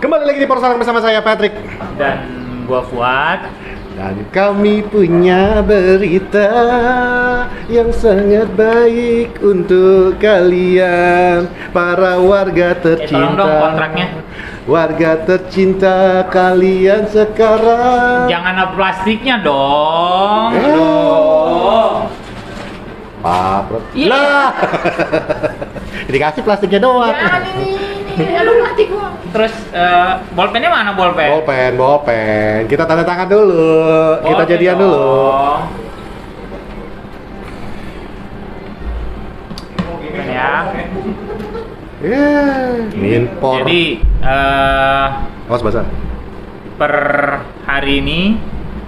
Kembali lagi di Porsalang bersama saya Patrick dan gua Fuad. dan kami punya berita yang sangat baik untuk kalian para warga Tolong tercinta. dong kontraknya. Warga tercinta kalian sekarang. Jangan ada plastiknya dong. Pak, Iya. lah. Dikasih plastiknya doang. Ya, ini aduh mati gua. Terus bolpennya mana bolpen? Bolpen. Kita tanda tangan dulu. Kita Bolpen jadian dulu. dong. Bolpen ya. Minpor. Jadi Awas basah. per hari ini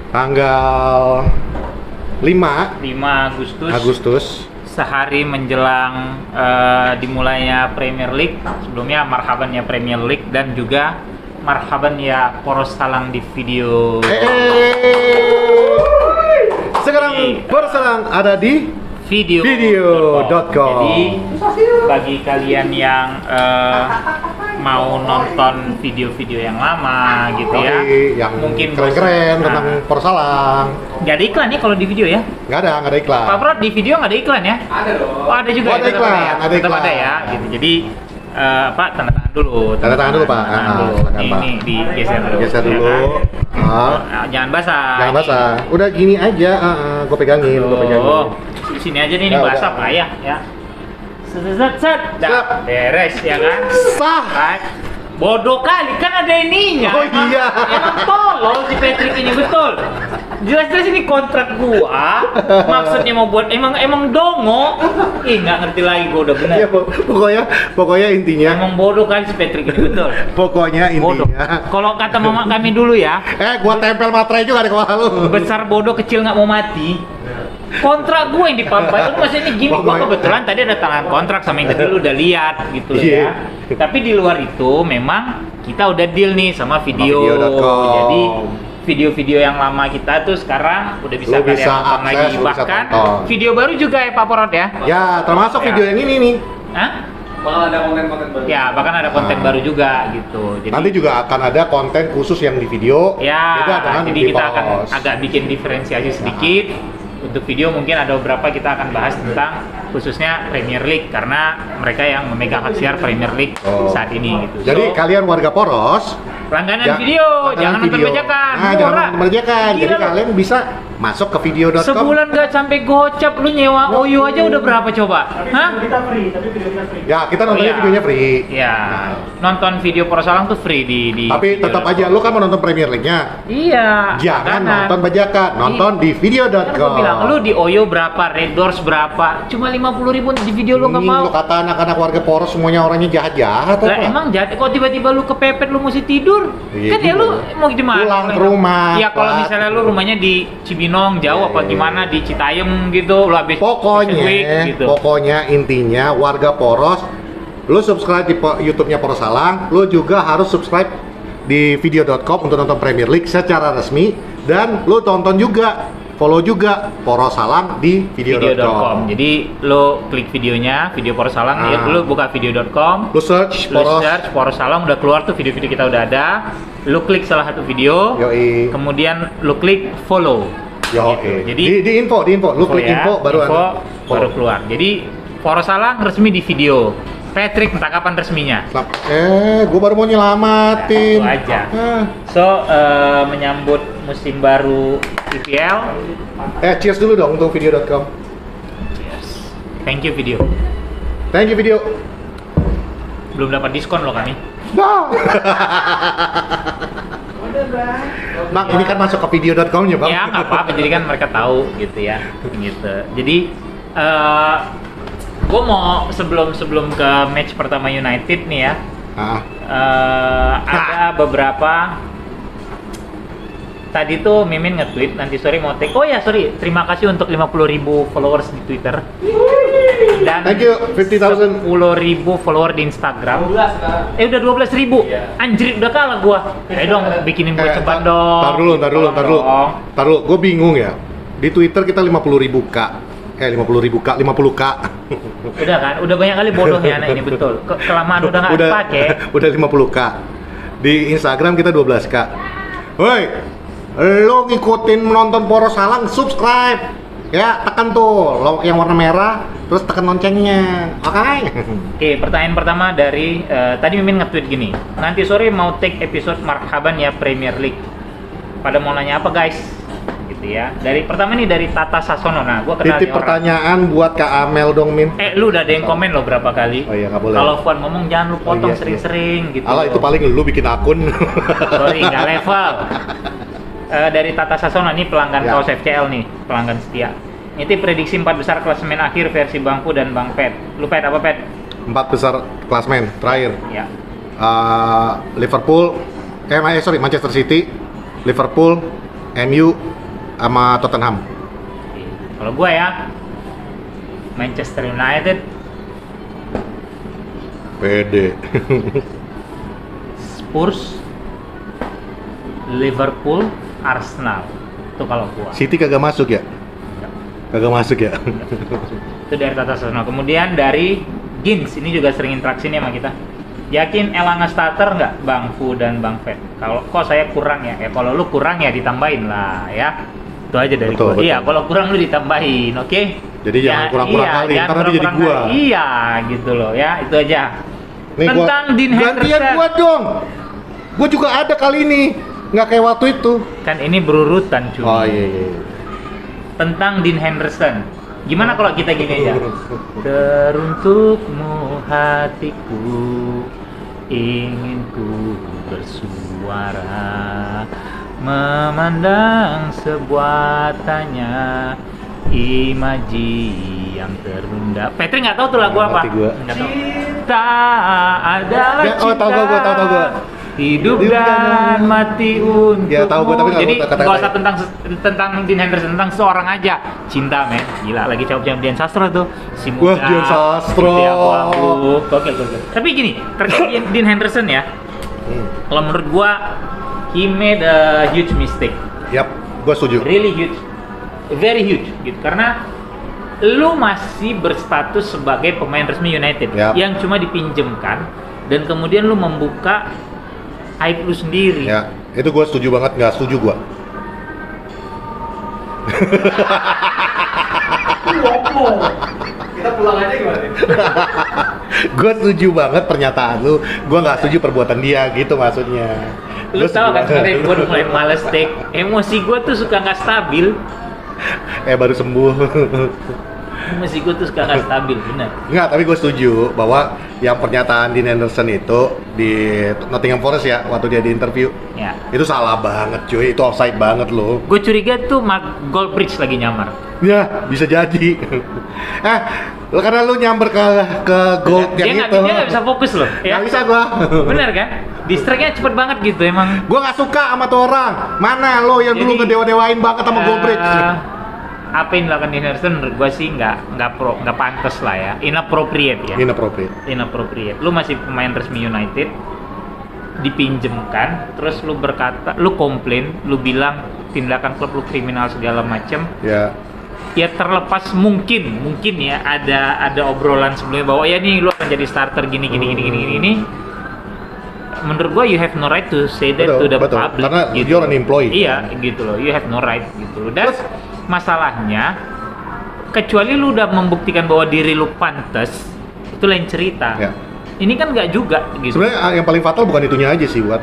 Tanggal 5 5 Agustus sehari menjelang dimulainya Premier League. Sebelumnya marhaban ya Premier League dan juga marhaban ya Poros Salang di video. Sekarang Porsalang ada di video.com. Jadi bagi kalian yang mau nonton video-video yang lama gitu ya, yang mungkin keren-keren bosan. tentang Porsalang. Nggak ada iklan ya kalau di video ya? Nggak ada iklan. Pak Prod, di video nggak ada iklan ya? Ada dong. Oh, ada juga. Oh, ya, ada tetap iklan, ya? ada Tetap iklan. ada ya. Gitu. Jadi Pak tanda tangan dulu. Tanda tangan dulu, Pak. Tanda tangan dulu. Silakan, Pak. Ini digeser dulu. Geser ya dulu. kan? Jangan basah. Jangan basah. Udah gini aja. Gue pegangin, gue pegangin. Oh, di sini aja nih, ini Ya, basah udah. payah ya. Set. Dah, beres ya kan? Sah. Right. Bodoh kali, kan ada ininya. Oh, iya. Emang tolol si Patrick ini, betul. Jelas-jelas ini kontrak gua. Maksudnya mau buat emang dongo. Ih, nggak ngerti lagi gua udah benar. Iya, pokoknya intinya. Emang bodoh kali si Patrick ini, betul. Pokoknya Bodoh. intinya. Kalau kata mama kami dulu ya, Gua tempel materai juga di kepala lu. besar bodoh kecil nggak mau mati. Kontrak gue yang dipampai, lu maksudnya gini, gue Pokoknya- kebetulan tadi ada tangan kontrak sama yang tadi lu udah lihat gitu Iya. ya. Tapi di luar itu memang kita udah deal nih sama video. video.com. Jadi video-video yang lama kita tuh sekarang udah bisa Lu kalian bisa tonton akses, lagi. lu bisa Bahkan tonton. video baru juga ya Pak Porot ya. Ya, termasuk Ya. video yang ini nih. Hah? Bakal ada konten-konten baru. Ya, bahkan ada konten Ah. baru juga gitu. Jadi Nanti juga akan ada konten khusus yang di video. ya, Beda dengan jadi di kita akan post. agak bikin diferensiasi sedikit. Untuk video mungkin ada beberapa kita akan bahas tentang khususnya Premier League karena mereka yang memegang hak siar Premier League Oh. saat ini gitu. Jadi So, kalian warga Poros langganan ya- video, langganan jangan nonton video. bajakan. Nah, jangan murah. nonton bajakan. Jadi Gila, kalian bisa masuk ke video.com. sebulan gak sampai gocap lu nyewa OYO aja udah berapa coba? Hah? Ya, kita nontonnya iya. videonya free. Ya, nonton video Porsalang tuh free di Tapi video. tetap aja lu kan mau nonton Premier League-nya. Iya. Jangan langganan. nonton bajakan, nonton di Kan video.com. gua bilang lu di OYO berapa, Red Doors berapa? Cuma 50.000 di video lu nggak Ini mau. lu kata anak-anak warga Poros semuanya orangnya jahat-jahat Lah apa? emang jahat kok tiba-tiba lu kepepet lu mesti tidur? Iya Kan ya juga. lu mau gimana? Pulang ke rumah, Iya kalau Pak. misalnya lu rumahnya di Cibinong jauh apa Iya. gimana di Citayam gitu lu habis Fashion Week, gitu. Pokoknya intinya warga Poros, lu subscribe di YouTube-nya Porsalang, lu juga harus subscribe di video.com untuk nonton Premier League secara resmi dan lu tonton juga, follow juga Porsalang di video.com. video.com. Jadi lu klik videonya, video Porsalang, ya Ah. lu buka video.com. Lu search Lu Poros. search Porsalang udah keluar tuh video-video kita udah ada. Lu klik salah satu video. Yoi. Kemudian lu klik follow. Yo, Gitu. oke. Jadi di info, lu klik ya, info baru info ada. baru keluar. Jadi Porsalang resmi di video. Patrick entah kapan resminya. Gua baru mau nyelamatin. Itu aja. Ah. So menyambut musim baru IPL. Cheers dulu dong untuk video.com. Cheers. Thank you video. Thank you video. Belum dapat diskon loh kami. Nah. Bang, ini kan masuk ke video.com ya, Bang? Ya nggak apa-apa. Jadi kan mereka tahu gitu ya. Gitu. Jadi gue mau sebelum ke match pertama United nih ya. Ah. Ada beberapa tadi tuh Mimin nge-tweet nanti sore mau take. Oh ya, sorry. Terima kasih untuk 50.000 followers di Twitter. Dan Thank you, 50,000. 10.000 follower di Instagram. 12 sekarang. Udah 12.000. Iya. Anjir, udah kalah gua. Ayo dong bikinin gua cepat dong. Tar dulu. Tolong. Tar dulu, gue bingung ya. Di Twitter kita 50.000 K. 50.000 K, 50 K. Udah kan? Udah banyak kali bodohnya anak ini, betul. Kelamaan udah nggak dipakai. Udah 50 K. Di Instagram kita 12K. Woi, lo ngikutin menonton Poros Salang, subscribe. Ya, tekan tuh yang warna merah, terus tekan loncengnya. Oke. Oke, pertanyaan pertama dari tadi Mimin nge-tweet gini. Nanti sore mau take episode marhaban ya Premier League. Pada mau nanya apa guys? Gitu ya. Dari pertama nih dari Tata Sasono. Nah, gua kenal Titip pertanyaan buat Kak Amel dong, Min. Lu udah ada yang komen lo berapa kali? Oh iya, nggak boleh. Kalau Fuan ngomong jangan lu potong iya, sering-sering gitu. Alah, itu paling lu bikin akun. Sorry, nggak level. Dari Tata Sasono nih pelanggan Ya. kaos FCL nih, pelanggan setia. Ini prediksi 4 besar klasemen akhir versi Bangku dan Bang Pet. Lu Pet apa Pet? 4 besar klasmen terakhir. Ya. Liverpool, Manchester City, Liverpool, MU, sama Tottenham. Kalau gua ya Manchester United, Pede. Spurs, Liverpool, Arsenal. Itu kalau gua. City kagak masuk ya? Kagak masuk ya? Itu dari Tata Sasono. Kemudian dari Gins, ini juga sering interaksi nih sama kita. Yakin Elanga starter nggak Bang Fu dan Bang Fed? Kalau kok saya kurang ya? Kalau lu kurang ya ditambahin lah ya. Itu aja dari Betul, gua. betul. Iya, kalau kurang lu ditambahin, oke? Jadi jangan kurang-kurang kali, jangan ntar nanti jadi kurang-kurang gua. kali. Iya, gitu loh ya. Itu aja. Nih, Tentang Dean gantian Henderson. gua dong. Gua juga ada kali ini. Nggak kayak waktu itu. Kan ini berurutan cuy. Oh iya. Tentang Dean Henderson. Gimana kalau kita gini aja? Teruntukmu hatiku, ingin ku bersuara, memandang sebuah tanya, imaji yang terunda. Petri nggak tahu tuh lagu Nggak apa? ngerti gua. Nggak tahu. Cinta adalah Ya, oh, cinta. tahu gua. Hidup Hidup dan dan- mati untukmu. Ya, tahu gua, tapi nggak Jadi gua kata-kata. nggak usah tentang Dean Henderson, tentang seorang aja. Cinta men, gila lagi cowok Dian Sastro tuh. Si Wah, Dian Sastro. Putih abu-abu. Gokil. Tapi gini, terkait Dean Henderson ya. Kalau menurut gua, he made a huge mistake. Yap, gua setuju. Really huge, very huge gitu. Karena lu masih berstatus sebagai pemain resmi United Yap. yang cuma dipinjemkan dan kemudian lu membuka aib lu sendiri. Ya, itu gua setuju banget. Nggak setuju gua. Kita pulang aja gimana? Gue setuju banget pernyataan lu. Gue nggak setuju perbuatan dia gitu maksudnya. Lu Gua tau setuju kan banget. sebenarnya gue udah mulai males take. Emosi gue tuh suka nggak stabil. Baru sembuh. Emosi gue tuh suka nggak stabil, benar. Nggak, tapi gue setuju bahwa yang pernyataan Dean Henderson itu di Nottingham Forest ya, waktu dia di interview, Ya. itu salah banget cuy, itu offside banget loh. Gue curiga tuh Mark Goldbridge lagi nyamar. Ya, bisa jadi. Karena lu nyamber ke goal Dia yang nggak itu. dia nggak bisa fokus loh. Nggak bisa gua. Bener kan? Distract-nya cepet banget gitu emang. Gua nggak suka sama tuh orang. Mana lo yang dulu Jadi, ngedewa-dewain banget sama Goldbridge? Apa yang dilakukan Dean Henderson menurut gue sih nggak pantas lah ya, inappropriate ya. Inappropriate. Lu masih pemain resmi United, dipinjemkan, terus lu berkata, lu komplain, lu bilang tindakan klub lu kriminal segala macem. Ya. Ya terlepas mungkin ya ada obrolan sebelumnya bahwa ya nih lu akan jadi starter gini. Menurut gua you have no right to say that to the Betul. public. Karena you're an employee. Iya, gitu loh. You have no right gitu loh. Dan masalahnya kecuali lu udah membuktikan bahwa diri lu pantas, itu lain cerita. Ya. Ini kan nggak juga gitu. Sebenarnya yang paling fatal bukan itunya aja sih, Wat.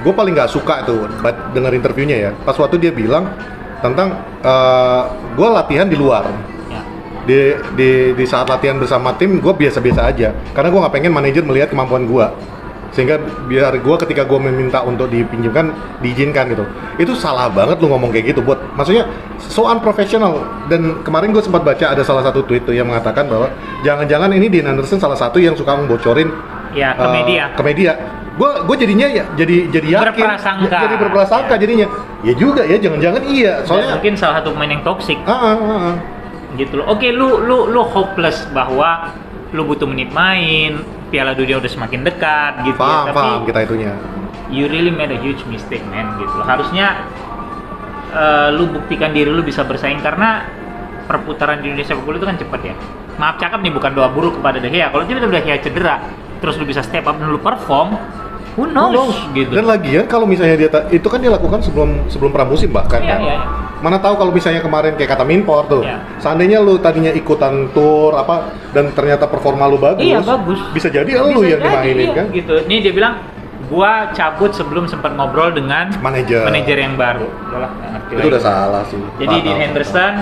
Gue paling nggak suka tuh dengar interviewnya ya. Pas waktu dia bilang tentang gue latihan di luar. Ya. Di saat latihan bersama tim gue biasa-biasa aja. Karena gue nggak pengen manajer melihat kemampuan gue. Sehingga biar gue ketika gue meminta untuk dipinjamkan diizinkan gitu. Itu salah banget lu ngomong kayak gitu, buat maksudnya so unprofessional. Dan kemarin gue sempat baca ada salah satu tweet tuh yang mengatakan bahwa jangan-jangan ini Dean Henderson salah satu yang suka membocorin Ya, ke media. Gue jadinya ya jadi yakin, Berprasangka. jadi berprasangka jadinya. Ya juga ya, jangan-jangan iya. Dan Soalnya mungkin salah satu pemain yang toksik gitu loh. Oke, lu hopeless bahwa lu butuh menit main, Piala Dunia udah semakin dekat gitu ya. Tapi paham kita itunya. you really made a huge mistake man gitu loh. Harusnya lu buktikan diri lu bisa bersaing karena perputaran di Indonesia sepak bola itu kan cepet ya. Maaf cakap nih, bukan doa buruk kepada De Gea. Kalau tiba-tiba De Gea cedera, terus lu bisa step up dan lu perform, Who knows? Gitu. Dan lagian kalau misalnya dia itu kan dia lakukan sebelum pramusim bahkan Iya, kan. iya. Mana tahu kalau misalnya kemarin kayak kata Minpor tuh. Iya. Seandainya lu tadinya ikutan tour apa dan ternyata performa lu bagus. Iya, bagus. Bisa jadi lu yang dimainin iya, kan. Gitu. Ini dia bilang gua cabut sebelum sempat ngobrol dengan manajer yang baru. Udahlah, nggak ngerti Itu lagi. udah salah sih. Jadi Fatal. di Henderson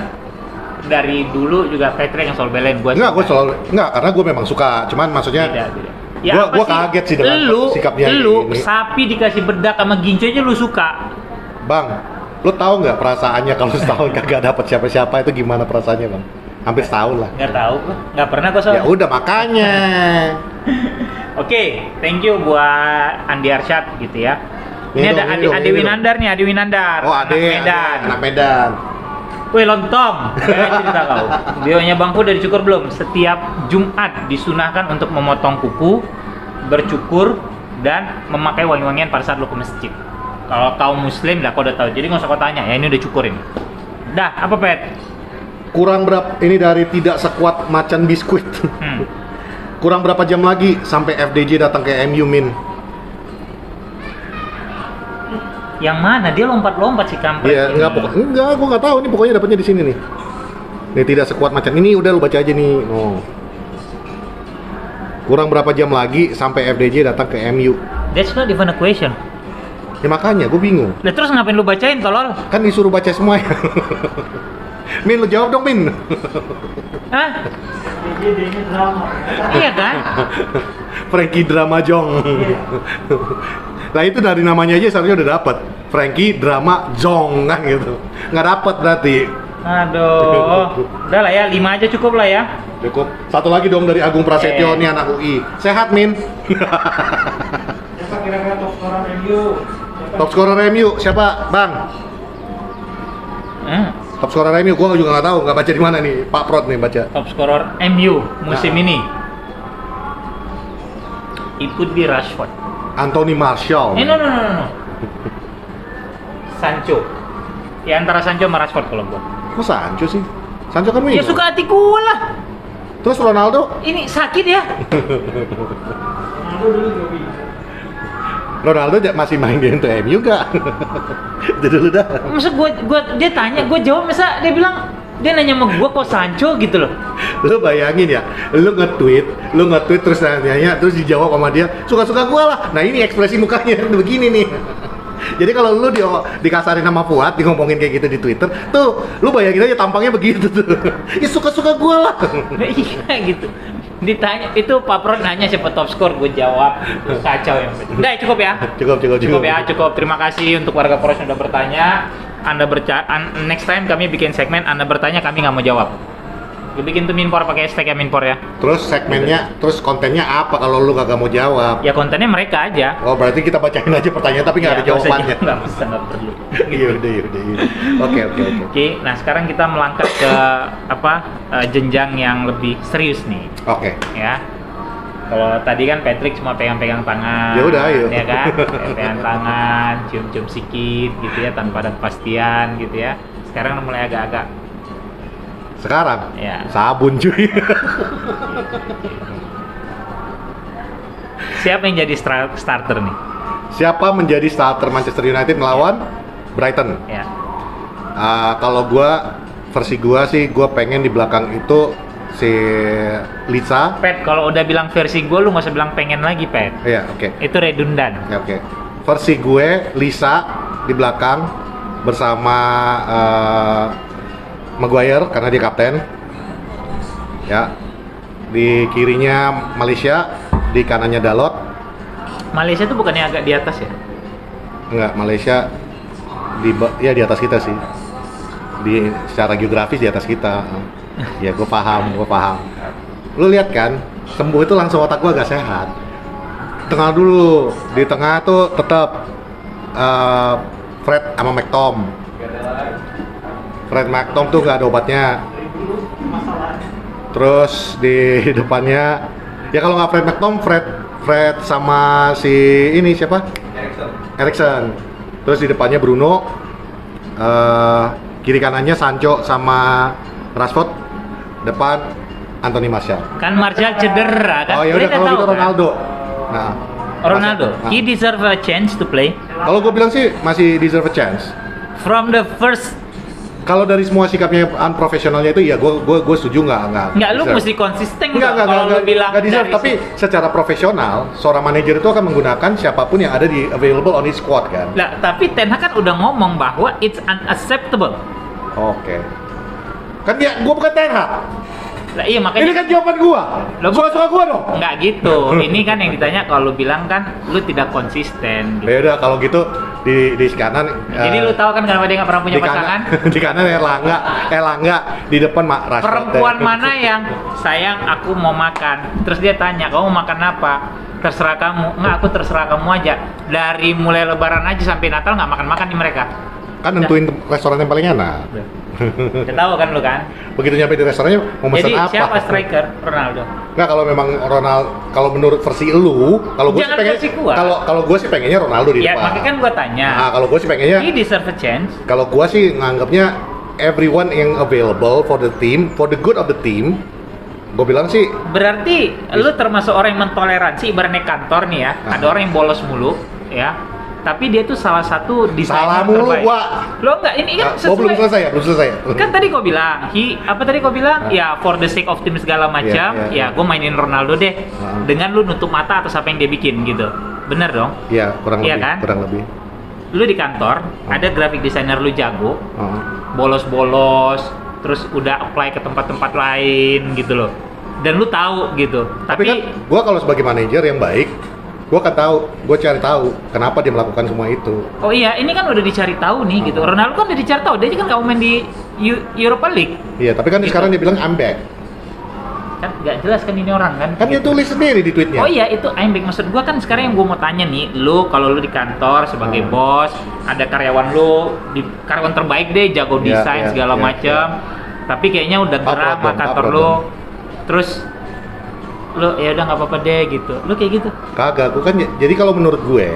dari dulu juga Patrick yang selalu belain gua. Enggak, karena gue memang suka. Cuman maksudnya Tidak. Gua kaget sih dengan sikapnya lu ini. sapi dikasih bedak sama gincu aja lu suka. Bang, lu tahu nggak perasaannya kalau setahun kagak dapet siapa-siapa itu gimana perasaannya, Bang? Hampir setahun lah. Nggak tahu, nggak pernah gua soal. Ya udah makanya. Oke, thank you buat Andi Arsyad gitu ya. Ini ada Adi Winandar nih, Adi Winandar. Oh, anak Medan. Wih, lontong. Cerita kau. Bionya Bangku udah dicukur belum? Setiap Jumat disunahkan untuk memotong kuku, bercukur, dan memakai wangi-wangian pada saat lu ke masjid. Kalau kaum muslim lah kau udah tahu. Jadi nggak usah kau tanya, ya ini udah cukurin. Dah, apa Pet? Kurang berapa ini dari tidak sekuat macan biskuit. Kurang berapa jam lagi sampai FDJ datang ke MU Min? Yang mana? Dia lompat-lompat sih kampret. Iya, ini. enggak, gua nggak tahu. Ini pokoknya dapatnya di sini nih. Nih tidak sekuat macan. Ini udah lu baca aja nih. Oh. Kurang berapa jam lagi sampai FDJ datang ke MU? That's not even a question. Ya makanya gue bingung. Lah terus ngapain lu bacain tolol? Kan disuruh baca semua ya. Min, lu jawab dong, Min. Hah? Iya kan? Frankie Drama Jong. Lah itu dari namanya aja seharusnya udah dapat. Frankie Drama Jong kan gitu. Nggak dapat berarti. Aduh. Udah lah ya, 5 aja cukup lah ya. Cukup. Satu lagi dong dari Agung Prasetyo nih anak UI. Sehat, Min. Siapa kira-kira top scorer MU? Top scorer MU siapa, Bang? Top scorer MU gua juga nggak tahu, nggak baca di mana nih. Pak Prot nih baca. Top scorer MU musim ini. It could be Rashford. Anthony Martial. No. Sancho. Ya antara Sancho sama Rashford kalau gua. Kok Sancho sih? Sancho kan Ya winger. suka hati gua lah. Terus Ronaldo? Ini sakit ya. Ronaldo masih main di MU gak? Itu dulu dah. Masa dia tanya, gua jawab, masa dia bilang dia nanya sama gua kok Sancho gitu loh. Lu bayangin ya, lu nge-tweet terus nanya, terus dijawab sama dia, suka-suka gua lah. Nah ini ekspresi mukanya begini nih. Jadi kalau lu dikasarin sama Fuad, ngomongin kayak gitu di Twitter, tuh lu bayangin aja tampangnya begitu tuh. Ya suka-suka gua lah. Iya gitu. Ditanya itu Pak Prot nanya siapa top skor, gue jawab kacau yang betul. Udah cukup ya. Cukup ya, cukup. Terima kasih untuk warga Poros yang udah bertanya. Next time kami bikin segmen Anda bertanya kami nggak mau jawab. Gue bikin tuh Minpor pakai hashtag ya Minpor ya. Terus segmennya, terus kontennya apa kalau lu kagak mau jawab? Ya kontennya mereka aja. Oh berarti kita bacain aja pertanyaan tapi nggak ada jawabannya. Nggak usah, nggak perlu. Yaudah. Oke. Oke, nah sekarang kita melangkah ke jenjang yang lebih serius nih. Oke. Ya. Kalau tadi kan Patrick cuma pegang-pegang tangan. Ya udah, ayo. Ya kan? Pegang tangan, cium-cium sikit gitu ya tanpa ada kepastian gitu ya. Sekarang mulai agak-agak. Sekarang? Ya. Sabun cuy. Siapa yang jadi starter nih? Siapa menjadi starter Manchester United melawan Brighton? Ya. Kalau versi gua sih, gua pengen di belakang itu si Lisa. Pet, kalau udah bilang versi gue, lu nggak usah bilang pengen lagi, Pet. Iya, oke. Itu redundan. Oke. Versi gue Lisa di belakang bersama Maguire karena dia kapten. Ya. Di kirinya Malaysia, di kanannya Dalot. Malaysia tuh bukannya agak di atas ya? Enggak, Malaysia di atas kita sih. Secara geografis di atas kita. Ya, gue paham. Lu lihat kan, sembuh itu langsung otak gue agak sehat. Tengah dulu, di tengah tuh tetap Fred sama McTom. Fred McTom tuh nggak ada obatnya. Terus di depannya, ya kalau nggak Fred McTom, Fred sama si ini siapa? Erikson. Terus di depannya Bruno. Kiri kanannya Sancho sama Rashford, depan Anthony Martial. Kan Martial cedera kan? Oh ya udah kalau gitu Ronaldo. Nah, Ronaldo, Nah, he deserve a chance to play kalau gue bilang sih masih deserve a chance. from the first. Kalau dari semua sikapnya unprofesionalnya itu ya gue setuju nggak Nggak, lu deserve. mesti konsisten Nggak, kalau lu bilang nggak deserve, dari tapi secara profesional seorang manajer itu akan menggunakan siapapun yang ada di available on his squad kan. Lah, tapi Ten Hag kan udah ngomong bahwa it's unacceptable. Oke. Kan dia, gue bukan Ten Hag. Lah iya makanya Ini kan jawaban gua. Loh, Suka-suka gua dong. nggak gitu. Ini kan yang ditanya kalau lu bilang kan lu tidak konsisten. Gitu. Ya udah kalau gitu di kanan. Jadi lu tahu kan kenapa dia nggak pernah punya di pasangan? Di kanan Erlangga, di depan Mak Rashford. Perempuan mana yang sayang aku mau makan? Terus dia tanya kamu mau makan apa? Terserah kamu. Nggak, aku terserah kamu aja. Dari mulai Lebaran aja sampai Natal nggak makan-makan di mereka. Kan nentuin restoran yang paling enak. Udah tahu kan lu kan? Begitu nyampe di restorannya mau pesan Jadi apa? siapa striker? Ronaldo. Nggak, kalau memang kalau menurut versi lu, kalau gue sih Jangan pengen versi gua. kalau gue sih pengennya Ronaldo di Ya depan. makanya kan gua tanya. Nah, kalau gue sih pengennya He deserve a chance. kalau gue sih nganggapnya everyone yang available for the team, for the good of the team. Gue bilang sih Berarti lu termasuk orang yang mentoleransi ibaratnya kantor nih ya. Ada orang yang bolos mulu ya. Tapi dia tuh salah satu desainer salah mulu terbaik. gua. Lo enggak, ini kan Gua belum selesai ya. Kan tadi kau bilang, apa tadi kau bilang? Ya for the sake of team segala macam, Iya. ya gue mainin Ronaldo deh. Dengan lu nutup mata atas apa yang dia bikin gitu. Bener dong? Iya, kurang Iya lebih, kan? kurang lebih. Lu di kantor, ada graphic designer lu jago, Oh. bolos-bolos, terus udah apply ke tempat-tempat lain gitu loh. Dan lu tahu gitu. Tapi kan gua kalau sebagai manajer yang baik, gua akan tahu, gua cari tahu kenapa dia melakukan semua itu. Oh iya, ini kan udah dicari tahu nih gitu. Ronaldo kan udah dicari tahu, dia kan nggak mau main di Europa League. Iya, tapi kan Gitu. sekarang dia bilang I'm back. Kan nggak jelas kan ini orang kan. Kan dia tulis sendiri di tweetnya. Oh iya, itu I'm back. Maksud gua kan sekarang yang gua mau tanya nih, lu kalau lu di kantor sebagai bos, ada karyawan lu, karyawan terbaik deh, jago Iya, desain iya, segala iya, macam. Tapi kayaknya udah Upload geram sama dong, kantor upload lu. dong. Terus lu ya udah nggak apa-apa deh gitu. Lu kayak gitu. Kagak, gua kan jadi kalau menurut gue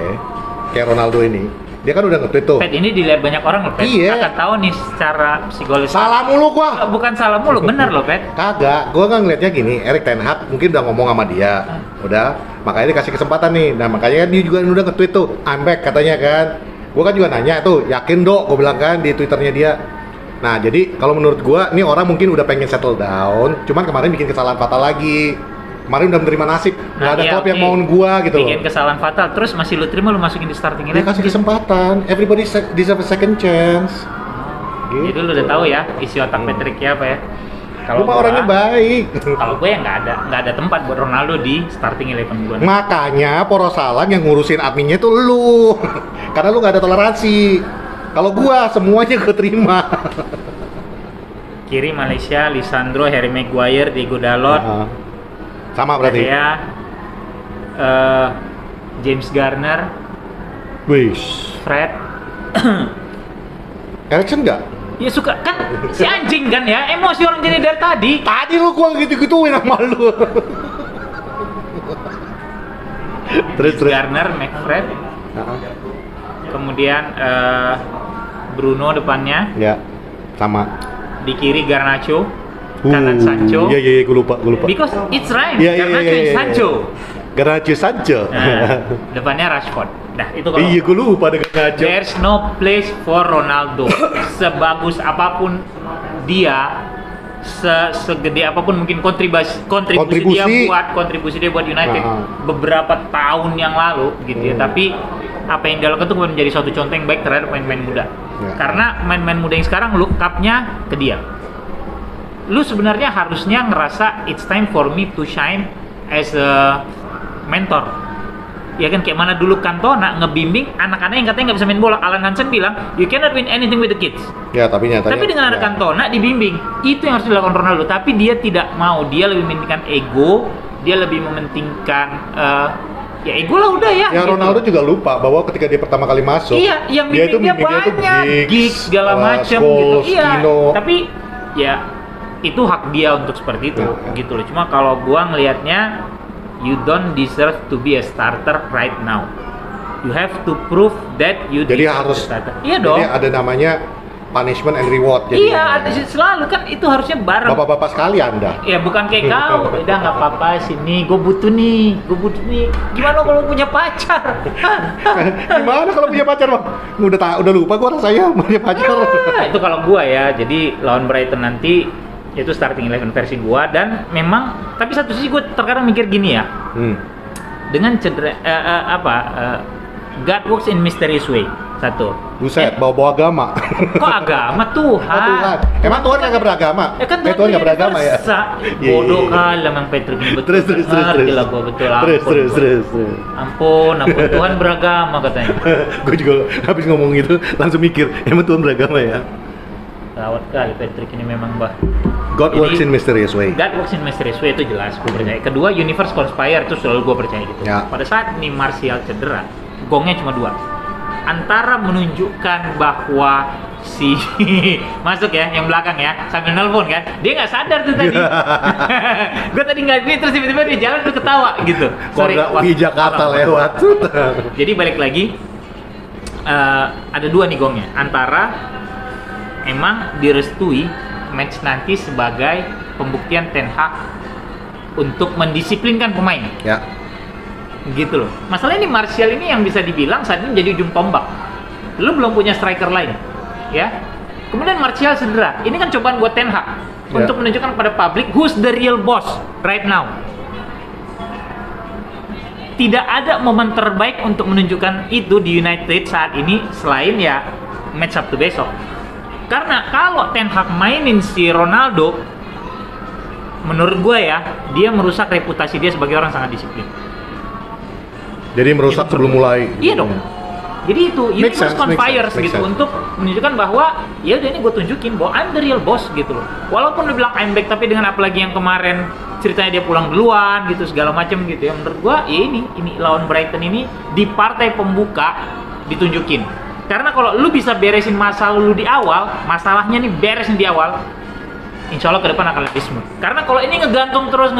kayak Ronaldo ini, dia kan udah nge-tweet tuh. Pet ini dilihat banyak orang loh, Pet. Iya. Akan tahu nih secara psikologis. Salah mulu gua. Bukan salah mulu, bener loh, Pet. Kagak, gua kan ngeliatnya gini, Erik ten Hag mungkin udah ngomong sama dia, udah, makanya dikasih kesempatan nih. Nah makanya dia juga udah nge-tweet tuh, I'm back katanya kan. Gua kan juga nanya tuh, yakin dok, gua bilang kan di twitternya dia. Nah jadi kalau menurut gua, nih orang mungkin udah pengen settle down, cuman kemarin bikin kesalahan fatal lagi. Kemarin udah menerima nasib, nggak ada iya, klub yang oke. mauin gua gitu Bikin loh. kesalahan fatal, terus masih lu terima, lu masukin di starting Dia eleven. kasih kesempatan, everybody deserve a second chance. Jadi lu udah tahu ya isi otak Patricknya apa ya? Gua mah orangnya baik. Kalau gue ya nggak ada tempat buat Ronaldo di starting eleven gue. Makanya Porosalang yang ngurusin adminnya tuh lu. Karena lu nggak ada toleransi. Kalau gua semuanya gua terima. Kiri Malaysia, Lisandro, Harry Maguire, Diego Dalot, Sama berarti. saya James Garner, Wish. Fred. Erikson nggak? Ya suka kan si anjing kan ya, emosi orang jadi dari tadi. Tadi lu gua gitu-gituin sama lu. terus. Garner, McFred, kemudian Bruno depannya, Ya, sama. di kiri Garnacho, kanan Sancho. Iya, gua lupa. Because it's right, Iya, Garnacho is Sancho. Garnacho Sancho. Nah, depannya Rashford. Nah, itu kalau Iya, gua lupa dengan Garnacho. there's no place for Ronaldo. Sebagus apapun dia, segede apapun mungkin kontribusi dia buat United beberapa tahun yang lalu gitu ya. Tapi apa yang dia lakukan itu menjadi suatu contoh yang baik terhadap pemain-pemain muda. Karena pemain-pemain muda yang sekarang look up-nya ke dia. Lu sebenarnya harusnya ngerasa it's time for me to shine as a mentor. Ya kan kayak mana dulu Cantona ngebimbing anak-anak yang katanya nggak bisa main bola. Alan Hansen bilang you cannot win anything with the kids. Ya, tapi nyatanya. Tapi dengan ada Cantona dibimbing, itu yang harus dilakukan Ronaldo. Tapi dia tidak mau, dia lebih mementingkan ego, dia lebih mementingkan ya ego lah udah ya. Ya gitu. Ronaldo juga lupa bahwa ketika dia pertama kali masuk, Iya, yang dia itu bimbingnya bimbingnya tuh banyak, gigs segala macam gitu. Scholes, Iya. Kino. Tapi ya itu hak dia untuk seperti itu, gitu loh. Cuma kalau gua ngelihatnya, you don't deserve to be a starter right now. You have to prove that you Jadi deserve harus to be a starter. Iya dong. Jadi ada namanya punishment and reward. Jadi Iya, selalu kan itu harusnya bareng. bapak-bapak sekali Anda. Ya bukan kayak kau, udah nggak apa-apa sini, gue butuh nih. Gimana kalau punya pacar? Gimana kalau punya pacar, Bang? Udah lupa gua rasanya punya pacar. Itu kalau gua ya, jadi lawan Brighton nanti itu starting 11 versi gua dan memang tapi satu sisi gua terkadang mikir gini ya. Dengan cedera God works in mysterious way. Satu. Buset, bawa-bawa agama. Kok agama Tuhan? Oh, Tuhan. Emang Tuhan nggak beragama? Kan Tuhan nggak beragama ya? Iya, bodoh kali emang Patrick ini betul. Terus. Gila gua betul. Terus. Ampun, Tuhan beragama katanya. Gue juga habis ngomong itu langsung mikir, emang Tuhan beragama ya? Rawat kali Patrick ini memang bah. God works in mysterious way. God works in mysterious way itu jelas gue percaya. Kedua, universe conspire itu selalu gue percaya gitu. Ya. Pada saat ini Martial cedera, gongnya cuma dua. Antara menunjukkan bahwa si masuk ya yang belakang ya sambil nelpon kan, dia nggak sadar tuh tadi. Gue tadi nggak ini terus tiba-tiba dia jalan terus ketawa gitu. Di Jakarta lewat. Jadi balik lagi ada dua nih gongnya. Antara emang direstui match nanti sebagai pembuktian Ten Hag untuk mendisiplinkan pemain. Ya. Gitu loh. Masalahnya ini Martial ini yang bisa dibilang saat ini jadi ujung tombak. Lu belum punya striker lain, ya. Kemudian Martial cedera. Ini kan cobaan buat Ten Hag untuk menunjukkan kepada publik who's the real boss right now. Tidak ada momen terbaik untuk menunjukkan itu di United saat ini selain ya match Sabtu besok. Karena kalau Ten Hag mainin si Ronaldo, menurut gue ya, dia merusak reputasi dia sebagai orang sangat disiplin. Jadi merusak sebelum mulai. Iya dong. Jadi itu universe conspires gitu untuk menunjukkan bahwa ya udah ini gue tunjukin bahwa I'm the real boss gitu loh. Walaupun lu bilang I'm back, tapi dengan apalagi yang kemarin ceritanya dia pulang duluan gitu segala macam gitu ya. Menurut gue ya ini lawan Brighton ini di partai pembuka ditunjukin. Karena kalau lu bisa beresin masalah lu di awal, masalahnya nih beresin di awal, insya Allah ke depan akan lebih smooth. Karena kalau ini ngegantung terus,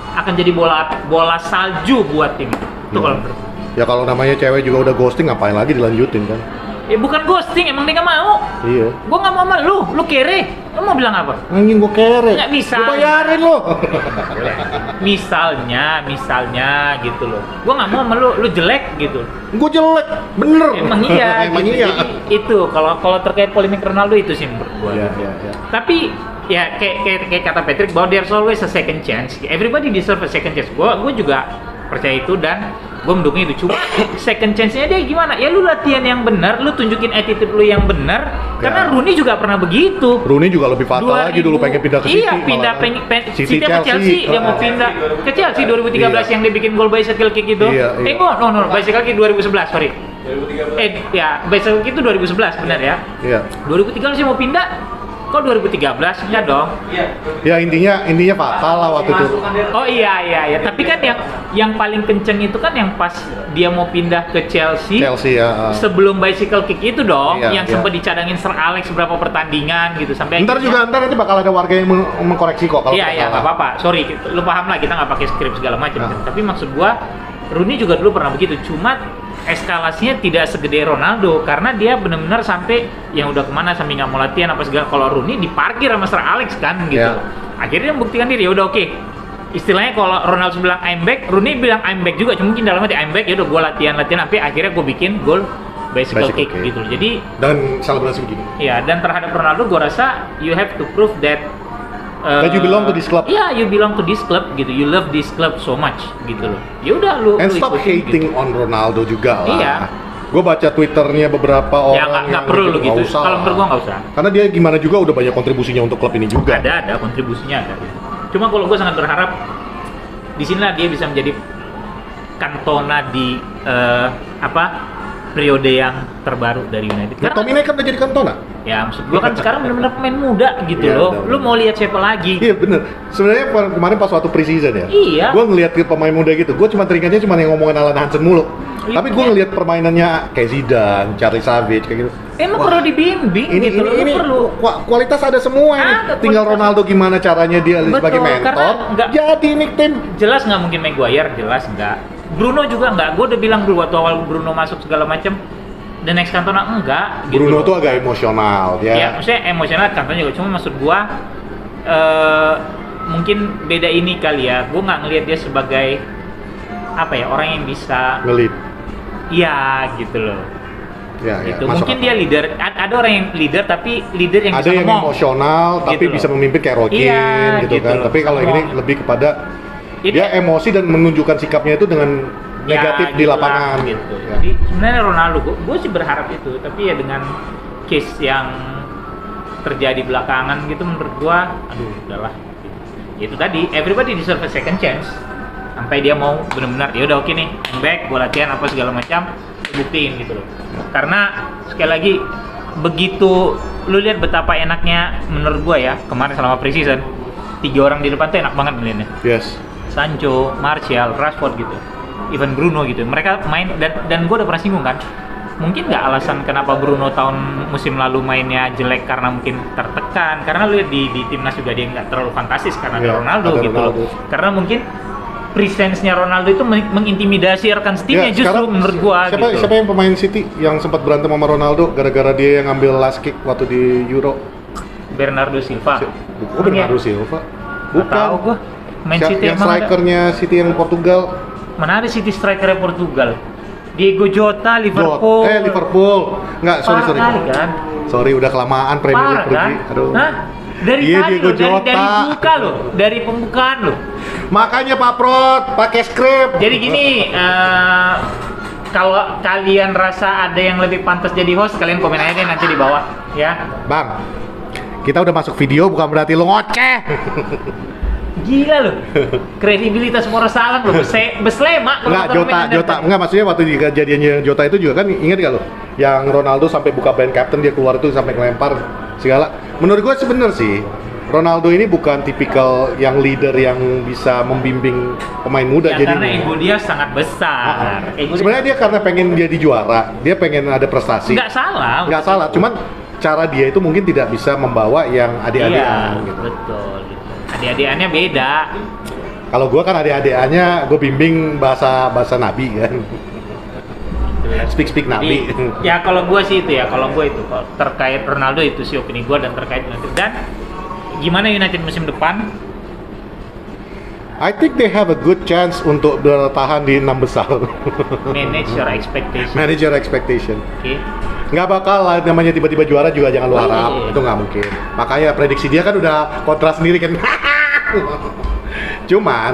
akan jadi bola salju buat tim. Itu kalau menurut. Ya kalau namanya cewek juga udah ghosting, ngapain lagi dilanjutin kan? Ya bukan ghosting, emang dia nggak mau. Iya. Gua nggak mau sama lu kere. Lu mau bilang apa? Anjing gua kere. Nggak bisa. Gua bayarin lo. Misalnya gitu loh. Gua nggak mau sama lu jelek gitu. Gua jelek, bener. Emang iya. Emang gitu. iya. Jadi itu kalau terkait polemik Ronaldo itu sih menurut gua. Iya. Tapi ya kayak kata Patrick bahwa there's always a second chance. Everybody deserve a second chance. Gua juga percaya itu dan gue mendukung itu. Cuma second chance-nya dia gimana? Ya lu latihan yang benar, lu tunjukin attitude lu yang benar. Karena Rooney juga pernah begitu. Rooney juga lebih fatal lagi dulu pengen pindah ke City. Iya, pindah City ke Chelsea. Dia mau pindah ke Chelsea 2013 yang dia bikin gol bicycle kick itu. No, bicycle kick 2011, sorry. 2012. Bicycle kick itu 2011 benar ya? Iya. 2013 dia mau pindah. Kok 2013? Enggak dong. Ya intinya fatal lah waktu itu. Oh iya. Tapi kan yang paling kenceng itu kan yang pas dia mau pindah ke Chelsea ya. Sebelum bicycle kick itu dong, yang sempat dicadangin Sir Alex beberapa pertandingan gitu sampai. Ntar nanti bakal ada warga yang mengkoreksi kok kalau. Iya, nggak apa-apa. Sorry, lu paham lah, kita nggak pakai skrip segala macam. Tapi maksud gua, Rooney juga dulu pernah begitu. Cuma eskalasinya tidak segede Ronaldo karena dia benar-benar sampai yang udah kemana sampai nggak mau latihan apa segala. Kalau Rooney diparkir sama Sir Alex kan gitu. Akhirnya dia membuktikan diri, ya udah oke. Istilahnya kalau Ronaldo bilang I'm back, Rooney bilang I'm back juga. Cuma mungkin dalam hati I'm back, ya udah gue latihan sampai akhirnya gue bikin gol bicycle kick gitu. Jadi dan selebrasi begini. Iya, dan terhadap Ronaldo gue rasa you have to prove that that you belong to this club. Iya, you belong to this club gitu. You love this club so much gitu loh. Ya udah lu stop hating gitu. On Ronaldo juga lah. Iya. Gue baca Twitternya beberapa orang. Ya nggak perlu lu gitu. Kalau menurut gue nggak usah. Karena dia gimana juga udah banyak kontribusinya untuk klub ini juga. Ada kontribusinya ada. Cuma kalau gue sangat berharap di sinilah dia bisa menjadi Cantona di periode yang terbaru dari United. Nah, Tomine kan udah jadi Cantona. Ya maksud gua kan sekarang benar-benar pemain muda gitu loh. Lu mau lihat siapa lagi? Iya bener. Sebenarnya kemarin pas waktu pre-season ya. Iya. Gua ngelihat pemain muda gitu. Gua cuma teringatnya cuma yang ngomongin Alan Hansen mulu. Tapi gua ngelihat permainannya kayak Zidane, Charlie Savage kayak gitu. Emang perlu dibimbing gitu loh. Ini perlu. Kualitas ada semua ini. Tinggal Ronaldo gimana caranya dia sebagai mentor. Jadi ini tim. Jelas nggak mungkin Maguire, jelas nggak. Bruno juga nggak. Gue udah bilang dulu waktu awal Bruno masuk segala macam. The next Cantona enggak gitu Bruno loh. tuh agak emosional Ya, ya. maksudnya emosional Cantona juga, cuma maksud gua mungkin beda ini kali ya. Gua nggak ngelihat dia sebagai apa ya, orang yang bisa Ngelit. iya gitu loh. Ya, Gitu. masuk Mungkin akal. dia leader, ada orang yang leader tapi leader yang Ada bisa yang ngomong. emosional tapi Gitu bisa loh. memimpin kayak Rokin Iya, gitu gitu kan. loh. Tapi kalau ini Ngomong. lebih kepada Jadi- dia emosi dan menunjukkan sikapnya itu dengan negatif Ya, di gitulah, lapangan gitu. Ya. Jadi sebenarnya Ronaldo, gue sih berharap itu, tapi ya dengan case yang terjadi belakangan gitu menurut gua, aduh udahlah. Gitu. Ya itu tadi, everybody deserve a second chance. Sampai dia mau benar-benar ya udah oke nih, I'm back, gua latihan apa segala macam, buktiin gitu loh. Karena sekali lagi begitu lu lihat betapa enaknya menurut gua ya kemarin selama preseason, 3 orang di depan tuh enak banget ngeliatnya. Yes. Sancho, Martial, Rashford gitu, even Bruno gitu. Mereka main dan gue udah pernah singgung kan. Mungkin nggak alasan kenapa Bruno tahun musim lalu mainnya jelek karena mungkin tertekan. Karena lu lihat di timnas juga dia nggak terlalu fantastis karena ada Iya, Ronaldo ada gitu Ronaldo. loh. Karena mungkin presence-nya Ronaldo itu mengintimidasi rekan setimnya justru sekarang menurut gua siapa, gitu. siapa yang pemain City yang sempat berantem sama Ronaldo gara-gara dia yang ngambil last kick waktu di Euro? Bernardo Silva. Oh, Bernardo Silva. Nggak tahu gua. Main City yang emang ada. strikernya City yang Portugal. Mana ada City striker Portugal? Diego Jota, Liverpool. Liverpool. Enggak, sorry. Parah kali kan? Sorry, udah kelamaan Premier Parah League kan? pergi. Aduh. Hah? Dari Iya, tadi Diego loh, dari Jota. buka loh, dari pembukaan loh. Makanya Pak Prot pakai skrip. Jadi gini, kalau kalian rasa ada yang lebih pantas jadi host, kalian komen aja deh nanti di bawah, ya. Bang, kita udah masuk video bukan berarti lo ngoceh. Gila loh, kredibilitas Mora Salang loh, beslema. kalau Enggak, kata pemain Jota, Anda. enggak maksudnya waktu di kejadiannya Jota itu juga kan ingat gak lo? Yang Ronaldo sampai buka band captain dia keluar itu sampai ngelempar segala. Menurut gue sebener sih, Ronaldo ini bukan tipikal yang leader yang bisa membimbing pemain muda Ya, jadinya. karena ego dia sangat besar. Ego dia- Sebenarnya dia karena pengen jadi juara, dia pengen ada prestasi. nggak salah. Nggak salah, cuman cara dia itu mungkin tidak bisa membawa yang adik-adikan Iya, gitu. betul. Gitu. Adik-adikannya beda. Kalau gua kan adik-adikannya gue bimbing bahasa Nabi kan. Speak Nabi. Jadi, ya kalau gue sih itu ya, kalau gue itu kalau terkait Ronaldo itu sih opini gue dan terkait United. Dan gimana United musim depan? I think they have a good chance untuk bertahan di 6 besar. Manage your expectation. Manage your expectation. Oke. Nggak bakal lah namanya tiba-tiba juara juga jangan lu Oh, harap. iya. Itu nggak mungkin. Makanya prediksi dia kan udah kontra sendiri kan. Cuman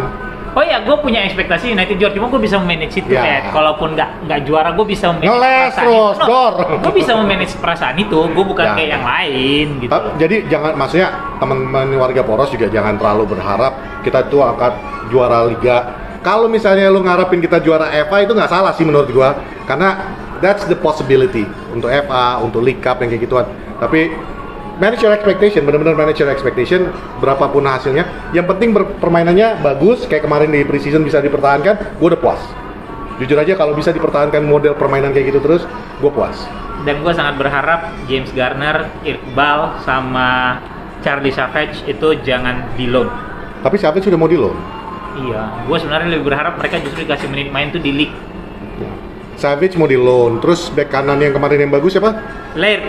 Oh ya, gue punya ekspektasi United juara, cuma gue bisa memanage itu Ya. ya. Kalaupun nggak juara, gue bisa memanage Ngeles terus, Dor. Gue bisa memanage perasaan itu, gue bukan Ya. kayak yang lain gitu. Jadi jangan, maksudnya teman-teman warga Poros juga jangan terlalu berharap kita tuh akan juara Liga. Kalau misalnya lu ngarepin kita juara FA itu nggak salah sih menurut gua, karena that's the possibility untuk FA, untuk League Cup yang kayak gituan. Tapi manage your expectation, benar-benar manage your expectation berapapun hasilnya. Yang penting permainannya bagus, kayak kemarin di preseason bisa dipertahankan, gua udah puas. Jujur aja kalau bisa dipertahankan model permainan kayak gitu terus, gua puas. Dan gue sangat berharap James Garner, Iqbal, sama Charlie Savage itu jangan di loan. Tapi siapa sudah mau di loan? Iya, gue sebenarnya lebih berharap mereka justru dikasih menit main tuh di league. Savage mau di loan, terus back kanan yang kemarin yang bagus siapa? Late,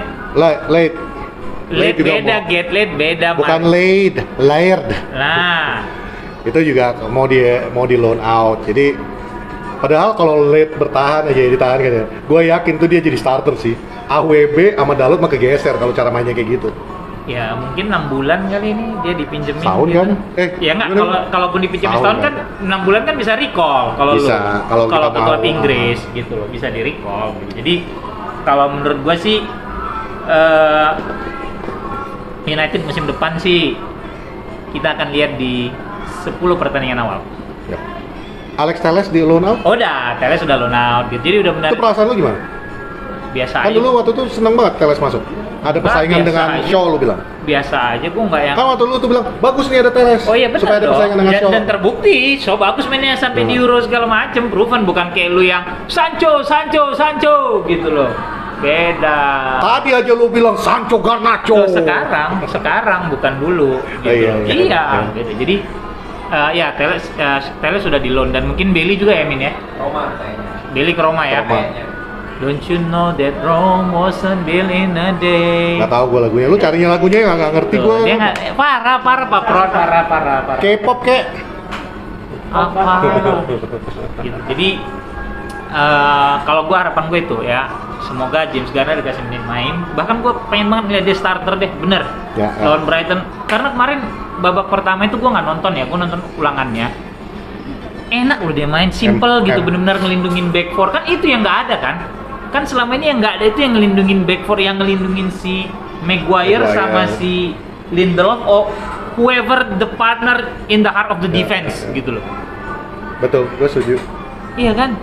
Late juga beda, mau. get late beda. Bukan Mar. Laird. Nah, Itu juga mau di loan out. Jadi padahal kalau Late bertahan aja ditahan kan ya. Gue yakin tuh dia jadi starter sih. AWB sama Dalot mah kegeser kalau cara mainnya kayak gitu. ya mungkin 6 bulan kali ini dia dipinjemin. Setahun gitu. kan? Ya nggak, gimana? kalaupun dipinjemin Setahun setahun kan 6 bulan kan bisa recall kalau Bisa, lu. kalau kita ke klub mau. Inggris gitu loh, bisa di recall gitu. Jadi kalau menurut gua sih United musim depan sih kita akan lihat di 10 pertandingan awal. Ya. Alex Telles di loan out. Oh, udah, Telles sudah loan out gitu. Jadi udah benar Itu perasaan lu gimana? biasa Kan aja. dulu waktu itu seneng banget Telles masuk. Ada Enggak, persaingan biasa dengan aja. Shaw lu bilang. Biasa aja, gua nggak yang Kan waktu lu tuh bilang bagus nih ada Telles. Oh iya benar Supaya ada dong. persaingan dengan Shaw. Dan terbukti, so bagus mainnya sampai di Euro segala macem, proven, bukan kayak lu yang Sancho gitu loh. Beda. Tadi aja lu bilang Sancho Garnacho. Oh, sekarang bukan dulu gitu. Iya, Iya, iya. gitu. Jadi ya Telles sudah di loan dan mungkin Bailey juga ya Min ya. Roma kayaknya. Bailey ke Roma ya. Roma. Don't you know that Rome wasn't built in a day. Nggak tahu gue lagunya. Lu carinya lagunya ya nggak ngerti gue. Dia nggak parah Pak Pro, parah. K-pop kek. Apa? Gitu. Jadi kalau gue harapan gue itu ya, semoga James Garner dikasih menit main. Bahkan gue pengen banget lihat dia starter deh, bener. Ya. Lawan Brighton. Karena kemarin babak pertama itu gue nggak nonton ya, gue nonton ulangannya. Enak loh dia main, simple gitu, bener-bener ngelindungin back four. Kan itu yang nggak ada kan? Kan selama ini yang nggak ada itu yang ngelindungin back four, yang ngelindungin si Maguire sama si Lindelof, whoever the partner in the heart of the defense gitu loh. Betul, gue setuju. Iya kan?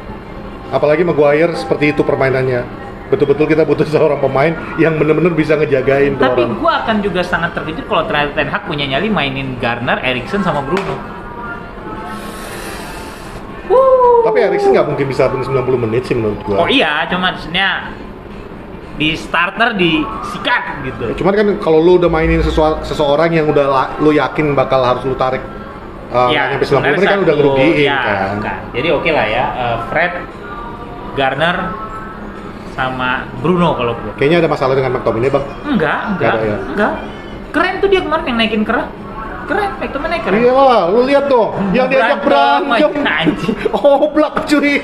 Apalagi Maguire seperti itu permainannya. Betul-betul kita butuh seorang pemain yang benar-benar bisa ngejagain tuh Tapi orang. gue akan juga sangat terkejut kalau ternyata Ten Hag punya nyali mainin Garner, Eriksen sama Bruno. Tapi Eriksen nggak mungkin bisa 90 menit sih menurut gue. Oh iya, cuma maksudnya di starter disikat gitu. Cuman kan kalau lu udah mainin seseorang yang udah lu yakin bakal harus lu tarik Ya, sampai 90 menit kan udah ngerugiin ya, kan. Jadi oke lah ya, Fred, Garner, sama Bruno kalau gue. Kayaknya ada masalah dengan McTominay bang. Enggak. ada ya? Enggak. Keren tuh dia kemarin yang naikin Keren, McTominay keren. Iya lah, lu lihat dong, yang diajak berantem. Anjing. Oblak cuy.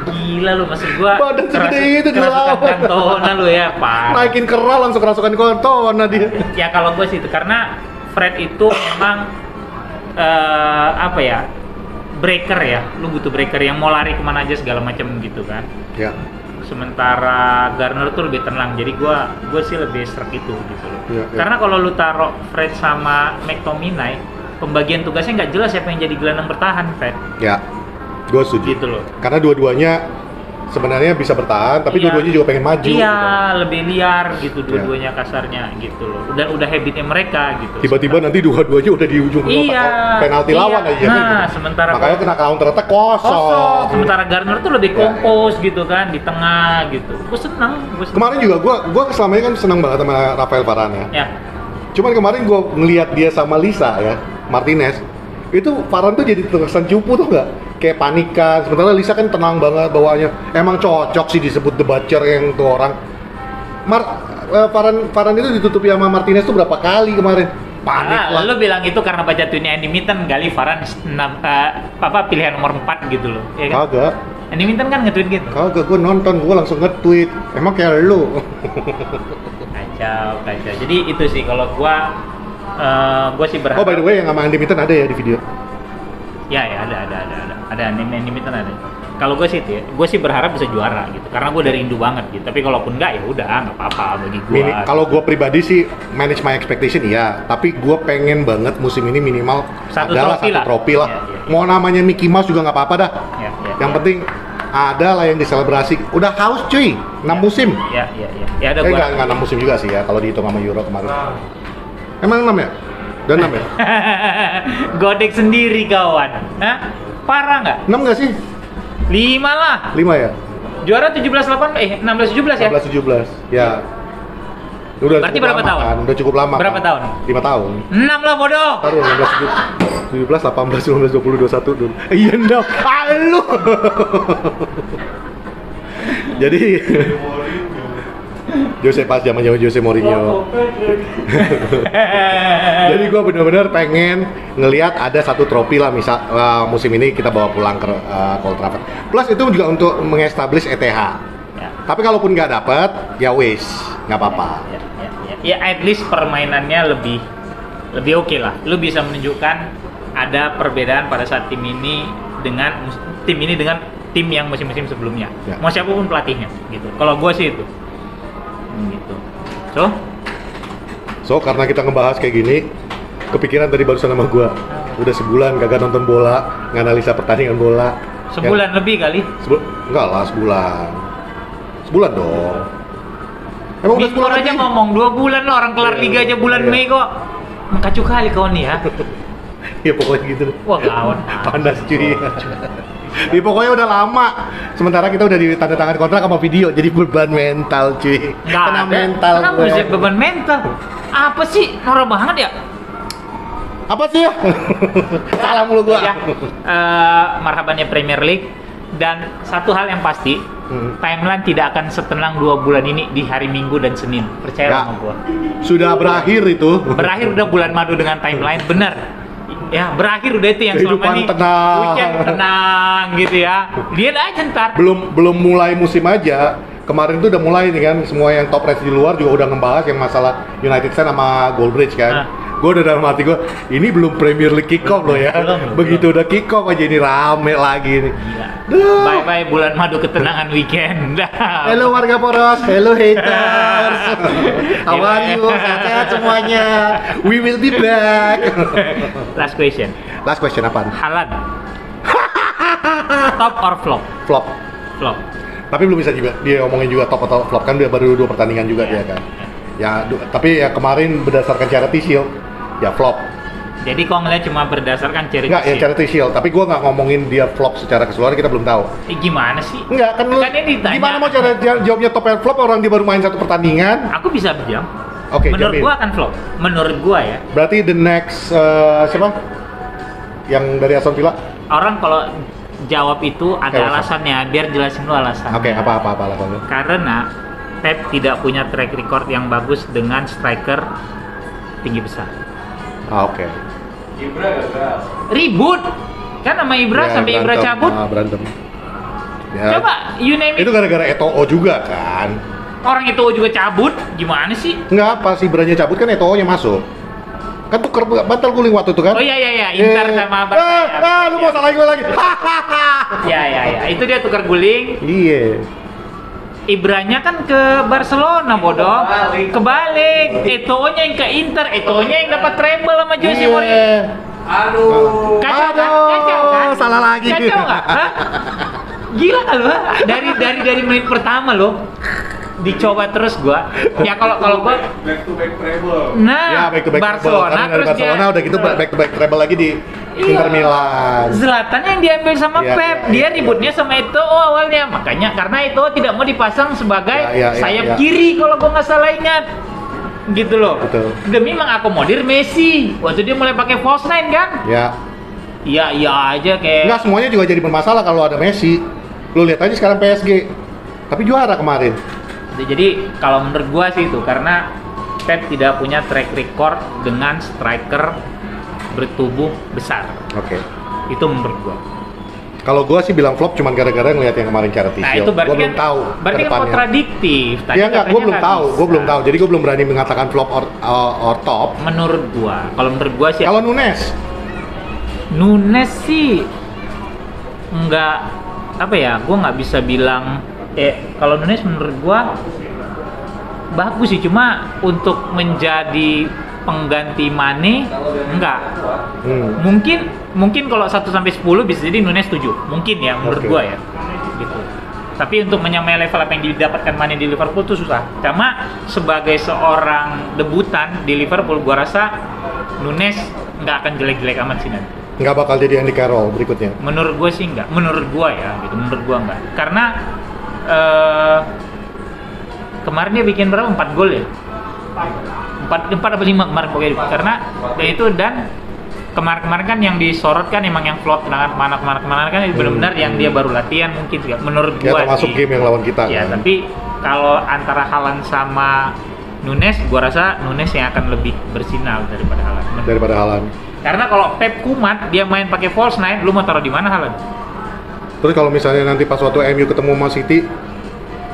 Gila lu, maksud gua. Badan segede itu kerasukan dilawan. Cantona lu ya, parah. Naikin keral langsung kerasukan Cantona dia. Ya kalau gue sih itu karena Fred itu memang apa ya, breaker ya. Lu butuh breaker yang mau lari kemana aja segala macam gitu kan. Ya. Sementara Garner tuh lebih tenang, jadi gue sih lebih serak itu gitu loh. Ya. Karena kalau lu taruh Fred sama McTominay, pembagian tugasnya nggak jelas siapa yang jadi gelandang bertahan, Fred. Ya, gue setuju. Gitu loh. Karena dua-duanya sebenarnya bisa bertahan, tapi Iya. dua-duanya juga pengen maju. Iya, gitu. lebih liar gitu dua-duanya kasarnya gitu loh. Udah habitnya mereka gitu. Tiba-tiba nanti dua-duanya udah di ujung penalti lawan aja. Nah, kan. sementara Makanya kena counter attack kosong. Sementara Garner tuh lebih kompos gitu kan di tengah gitu. Gue senang. Kemarin juga gue selama ini kan senang banget sama Rafael Varane ya. Ya. Cuman kemarin gue ngelihat dia sama Lisa ya, Martinez, itu Varane tuh jadi terkesan cupu tuh nggak? Kayak panikan, sementara Lisa kan tenang banget bawaannya. Emang cocok sih disebut The Butcher yang tuh orang. Varane itu ditutupi sama Martinez tuh berapa kali kemarin? Panik lah. Lo bilang itu karena baca tweetnya Andy Mitten kali Varane pilihan nomor 4 gitu loh. Ya kan? Kagak. Andy Mitten kan nge-tweet gitu. Kagak, gue nonton, gue langsung nge-tweet. Emang kayak lu. Kacau. Jadi itu sih kalau gua sih berharap. Oh by the way, yang sama Andy Mitten ada ya di video? Ya ada Andy Mitten ada. Kalau gue sih itu ya, gue sih berharap bisa juara gitu. Karena gue dari Indo banget gitu. Tapi kalaupun enggak ya udah nggak apa-apa bagi gue. Kalau gue pribadi sih manage my expectation iya, tapi gue pengen banget musim ini minimal satu adalah trofi satu lah. trofi lah. Ya. Mau namanya Mickey Mouse juga nggak apa-apa dah. Ya. Yang penting ada lah yang diselebrasi. Udah haus cuy, 6 musim. Ya ada gue. Nggak 6 musim juga sih ya kalau dihitung sama Euro kemarin. Emang 6 ya? Udah 6 ya? Godek sendiri kawan. Hah? Parah nggak? 6 nggak sih? 5 lah. 5 ya? Juara 16-17 ya? 16-17 ya. Udah Berarti cukup berapa lama tahun? Kan? Udah cukup lama. Berapa tahun? 5 tahun. 6 lah bodoh. Taruh 17, 18, 19, 20, 21 dulu. Iya enggak. Halo. Jadi Jose pas zaman-zaman Jose Mourinho. Jadi gue bener-bener pengen ngelihat ada satu trofi lah misal musim ini kita bawa pulang ke Old Trafford. Plus itu juga untuk mengestablish ETH. Ya. Tapi kalaupun nggak dapet, ya wis, nggak apa-apa. Ya at least permainannya lebih oke lah. Lu bisa menunjukkan ada perbedaan pada saat tim ini dengan tim yang musim-musim sebelumnya. Ya. Mau siapapun pelatihnya gitu. Kalau gue sih itu. Gitu. So karena kita ngebahas kayak gini, kepikiran tadi barusan sama gua. Udah sebulan kagak nonton bola, nganalisa pertandingan bola. sebulan lebih kali. Enggak lah, sebulan. Sebulan dong. Emang udah Mikor sebulan aja lebih? ngomong 2 bulan loh, orang kelar Iya, liga aja bulan iya. Mei kok. Mengkacu kali kau nih ya. Ya pokoknya gitu deh. Wah kawan. Panas cuy. Ya pokoknya udah lama. Sementara kita udah ditanda tangan kontrak sama video, jadi beban mental cuy. Nggak Kena ada. mental Kenapa gue. sih beban mental? Apa sih? Norak banget ya? Apa sih ya? Salah mulu gua. Ya, marhabannya Premier League. Dan satu hal yang pasti, timeline tidak akan setenang 2 bulan ini di hari Minggu dan Senin. Percaya Ya. sama gua. Sudah berakhir itu. Berakhir udah bulan madu dengan timeline, bener. Ya, berakhir udah itu yang selama Kehidupan ini tenang. weekend tenang gitu ya. Lihat aja ntar. Belum mulai musim aja. Kemarin tuh udah mulai nih kan, semua yang top race di luar juga udah ngebahas yang masalah United States sama Goldbridge kan. Gue udah dalam hati gue, ini belum Premier League kick off loh ya. Belum. Begitu udah kick off aja ini rame lagi nih. Gila. Duh. Bye-bye bulan madu ketenangan weekend. Hello warga Poros, hello haters. How are you? Sehat-sehat semuanya. We will be back. Last question. Last question apaan? Haaland. Top or flop? Flop. Flop. Tapi belum bisa juga dia omongin juga top atau flop kan dia baru 2 pertandingan juga dia kan. Ya, tapi ya kemarin berdasarkan Charity Shield, ya flop. Jadi kok ngeliat cuma berdasarkan charity Enggak, ya shield? Charity Shield, tapi gua nggak ngomongin dia flop secara keseluruhan, kita belum tahu. Gimana sih? Enggak, kan lu Kan ini ditanya. gimana mau cara jawabnya top and flop orang dia baru main 1 pertandingan? Aku bisa diam. Oke, Menurut jamin. gua akan flop. Menurut gua ya. Berarti the next siapa? Yang dari Aston Villa? Orang kalau jawab itu ada Kayak alasannya, biar jelasin lu alasannya. Oke, apa alasannya? Karena Pep tidak punya track record yang bagus dengan striker tinggi besar. Oke. Ibra gagal. Ribut kan sama Ibra Ya, sampai Ibra berantem. cabut. Berantem. Ya. Coba you name it. Itu gara-gara Eto'o juga kan? Orang itu juga cabut, gimana sih? Enggak, pas Ibranya cabut kan Eto'o-nya masuk. Kan tuker bantal guling waktu itu kan? Oh iya, Inter sama Barca. Lu mau salahin gue lagi. Ya, itu dia tukar guling. Iya. Ibranya kan ke Barcelona bodoh. Kebalik. Eto'o-nya yang ke Inter, Eto'o-nya yang dapat treble sama Jose Mourinho. Iya. Aduh. Kacau kan? Aduh, Kacau kan? salah lagi. Kacau nggak? Hah? Gila kan lu? Dari menit pertama lo dicoba terus gua. Ya kalau gua Back to back treble. nah Ya, back to back treble. Barcelona Karena dari terus Barcelona dia udah gitu back to back treble lagi di Iya. Inter Milan. Zlatan yang diambil sama Iya, Pep, iya, dia iya. ributnya sama Eto'o awalnya, makanya karena Eto'o tidak mau dipasang sebagai Iya, sayap iya. kiri kalau gua nggak salah ingat, gitu loh. Betul. Demi mengakomodir Messi, waktu dia mulai pakai false nine kan? Ya. Iya aja kayak. Enggak, semuanya juga jadi bermasalah kalau ada Messi. Lu lihat aja sekarang PSG. Tapi juara kemarin. Jadi kalau menurut gua sih itu karena Pep tidak punya track record dengan striker bertubuh besar. Oke. Itu menurut gua. Kalau gua sih bilang flop cuman gara-gara ngelihat yang kemarin Charity Nah, Shield. itu berarti Gua belum kan tahu berarti ke kan depannya. kontradiktif. Tadi Ya enggak, katanya gua belum nggak tahu. bisa. Gua belum tahu. Jadi gua belum berani mengatakan flop or top. Menurut gua, kalau menurut gua sih Kalau Nunes, sih enggak apa ya, gua nggak bisa bilang kalau Nunes menurut gua bagus sih, cuma untuk menjadi pengganti Mane enggak. Mungkin kalau 1 sampai 10 bisa jadi Nunes 7. Mungkin ya menurut Oke. gua ya. Gitu. Tapi untuk menyamai level apa yang didapatkan Mane di Liverpool tuh susah. Cuma sebagai seorang debutan di Liverpool gua rasa Nunes nggak akan jelek-jelek amat sih nanti. nggak bakal jadi Andy Carroll berikutnya. Menurut gue sih enggak. Menurut gue ya, gitu. Menurut gue enggak. Karena kemarin dia bikin berapa? 4 gol ya? 4 apa 5 kemarin pokoknya. Karena dan kemarin kan yang disorot kan emang yang flop kemana kan benar-benar yang dia baru latihan mungkin juga. Menurut gue Ya termasuk sih. game yang lawan kita Ya, kan. tapi kalau antara Haaland sama Nunes, gue rasa Nunes yang akan lebih bersinar daripada Haaland. Daripada Haaland. Karena kalau Pep kumat, dia main pakai false nine, lu mau taruh di mana Haaland? Terus kalau misalnya nanti pas waktu MU ketemu sama City,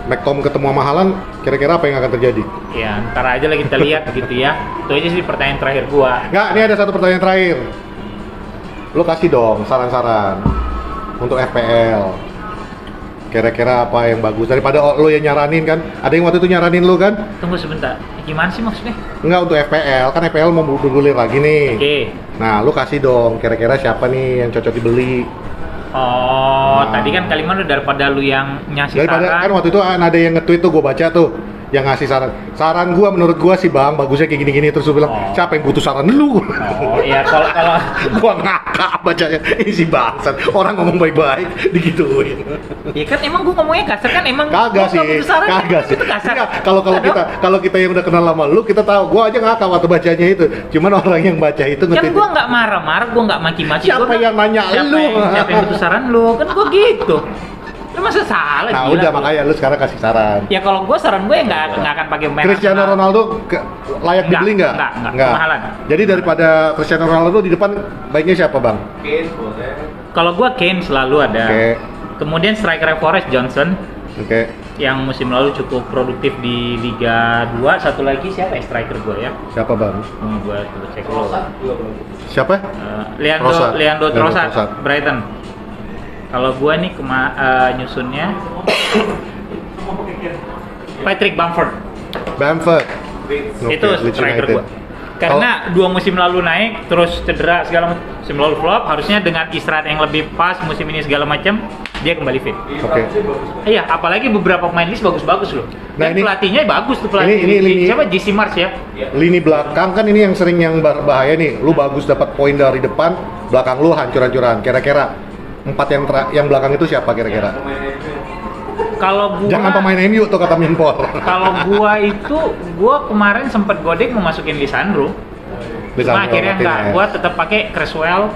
McTom ketemu sama Haaland, kira-kira apa yang akan terjadi? Ya, ntar aja lah kita lihat gitu ya. Itu aja sih pertanyaan terakhir gua. Nggak, ini ada satu pertanyaan terakhir. Lu kasih dong saran-saran untuk FPL. Kira-kira apa yang bagus daripada lu yang nyaranin kan? Ada yang waktu itu nyaranin lu kan? Tunggu sebentar. Gimana sih maksudnya? Enggak, untuk FPL, kan FPL mau bergulir lagi nih. Oke. Nah, lu kasih dong kira-kira siapa nih yang cocok dibeli? Oh, Nah. tadi kan kalimat lu daripada lu yang ngasih Daripada saran. kan waktu itu ada yang nge-tweet tuh gue baca tuh yang ngasih saran. Saran gua menurut gua sih Bang, bagusnya kayak gini-gini terus gua bilang, Oh. siapa yang butuh saran lu? Oh, iya kalau Gua ngakak bacanya. Ini si bangsat. Orang ngomong baik-baik digituin. ya kan emang gua ngomongnya kasar kan emang Kagak gua sih. nggak butuh saran, Kagak sih. itu kasar. Enggak, kalau kita yang udah kenal lama lu, kita tahu. Gua aja ngakak waktu bacanya itu. Cuman orang yang baca itu Kan nge-tweet. gua nggak marah-marah, gua nggak maki-maki. Siapa Gua yang nanya siapa lu? Siapa yang butuh saran lu? Kan gua gitu. Lu masa salah? Nah, gila, udah gua. makanya lu sekarang kasih saran. Ya kalau gue saran gue nggak akan pakai pemain Cristiano Arsenal. Ronaldo layak Enggak, dibeli nggak? enggak, kemahalan. Jadi daripada Cristiano Ronaldo di depan baiknya siapa, Bang? Kalau gue Kane selalu ada. Oke. Kemudian striker Forest Johnson Oke. yang musim lalu cukup produktif di Liga 2. Satu lagi siapa ya striker gue ya? Siapa, Bang? Gue cek dulu. Siapa? Leandro Trossard, Trossard. Brighton. Kalau gue nih nyusunnya Patrick Bamford. Bamford. Itu Leeds striker United. gua. Karena 2 musim lalu naik, terus cedera segala musim lalu flop, harusnya dengan istirahat yang lebih pas musim ini segala macam, dia kembali fit. Oke. Iya, apalagi beberapa pemain list bagus-bagus loh. Nah, Dan ini- pelatihnya bagus tuh pelatih. ini- Siapa? JC Marsh ya? Lini belakang kan ini yang sering yang bahaya nih. Lu bagus dapat poin dari depan, belakang lu hancur-hancuran. Kira-kira 4 yang belakang itu siapa kira-kira? Kalau gua Jangan pemain MU tuh kata Minpol. Kalau gua kemarin sempat godek mau masukin Lisandro. Cuma akhirnya enggak, gua tetap pakai Creswell.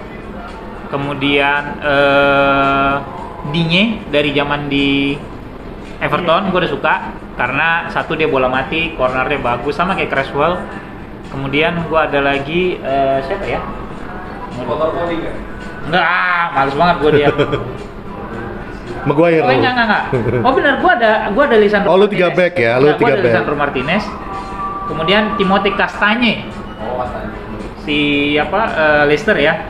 Kemudian Digne dari zaman di Everton gua udah suka karena satu dia bola mati, cornernya bagus sama kayak Creswell. Kemudian gua ada lagi siapa ya? Enggak, males banget gua dia. Maguire. Oh enggak. Oh benar, gua ada Lisandro. Oh, lu 3 Martinez. back ya, lu Enggak, 3 gua ada back. Lisandro Martinez. Kemudian Timothy Castagne. Si Leicester ya.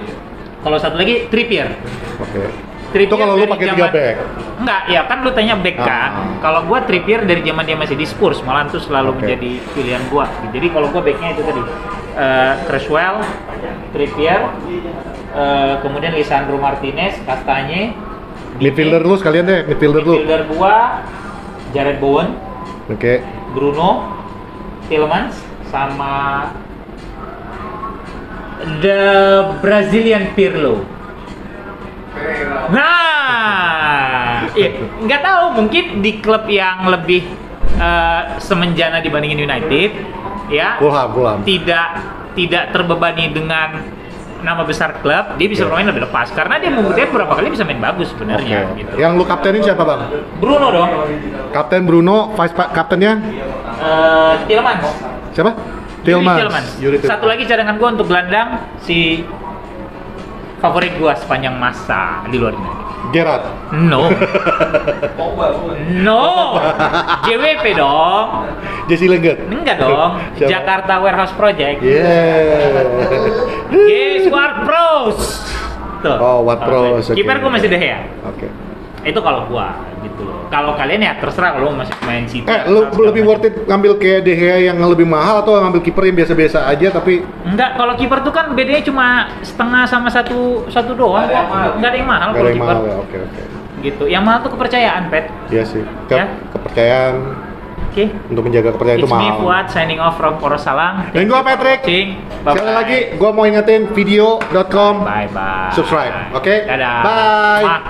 Kalau satu lagi Trippier. Oke. Trippier Itu kalau lu dari pakai 3 zaman- back. Enggak, ya kan lu tanya back kan. Ah. Kalau gua Trippier dari zaman dia masih di Spurs, malah tuh selalu Oke. menjadi pilihan gua. Jadi kalau gua backnya itu tadi Creswell, Trippier, kemudian Lisandro Martinez, Castagne, Midfielder lu sekalian deh, midfielder lu. midfielder gua Jared Bowen, Oke. Bruno, Tielemans, sama the Brazilian Pirlo. Nah, iya, nggak tahu mungkin di klub yang lebih semenjana dibandingin United, ya, Fulham. tidak terbebani dengan nama besar klub, dia bisa Oke. bermain lebih lepas karena dia membuktikan beberapa kali bisa main bagus Oke. sebenarnya. Gitu. Yang lu kaptenin siapa, Bang? Bruno dong, Kapten Bruno, vice kaptennya Tielemans. siapa? Yuri Tielemans. Tielemans. Yuri Tielemans. Satu lagi cadangan gua untuk gelandang si favorit gua sepanjang masa di luar ini. Gerrard. No. No. JWP dong. Jesse Lingard. Enggak dong. Siapa? Jakarta Warehouse Project. Yeah. Yes, Ward Pros. Tuh. Oh, Ward Prowse, oke. Kiper gua masih De Gea. Oke. Itu kalau gua gitu loh. Kalau kalian ya terserah kalau masih main City. Lu lebih worth it ngambil kayak De Gea yang lebih mahal atau ngambil kiper yang biasa-biasa aja tapi Enggak, kalau kiper tuh kan bedanya cuma setengah sama satu doang kok. Enggak ada yang mahal nggak kalau ada yang kiper. mahal ya? Oke. Gitu. Yang mahal tuh kepercayaan, Pet. Iya sih. Ya. Kepercayaan Oke. untuk menjaga kepercayaan It's itu me mahal. Fuad signing off from Poros Salang. Dan gua Patrick. Bye. Sekali lagi gua mau ingetin video.com Bye bye. subscribe, oke? Dadah. Bye. Mwah.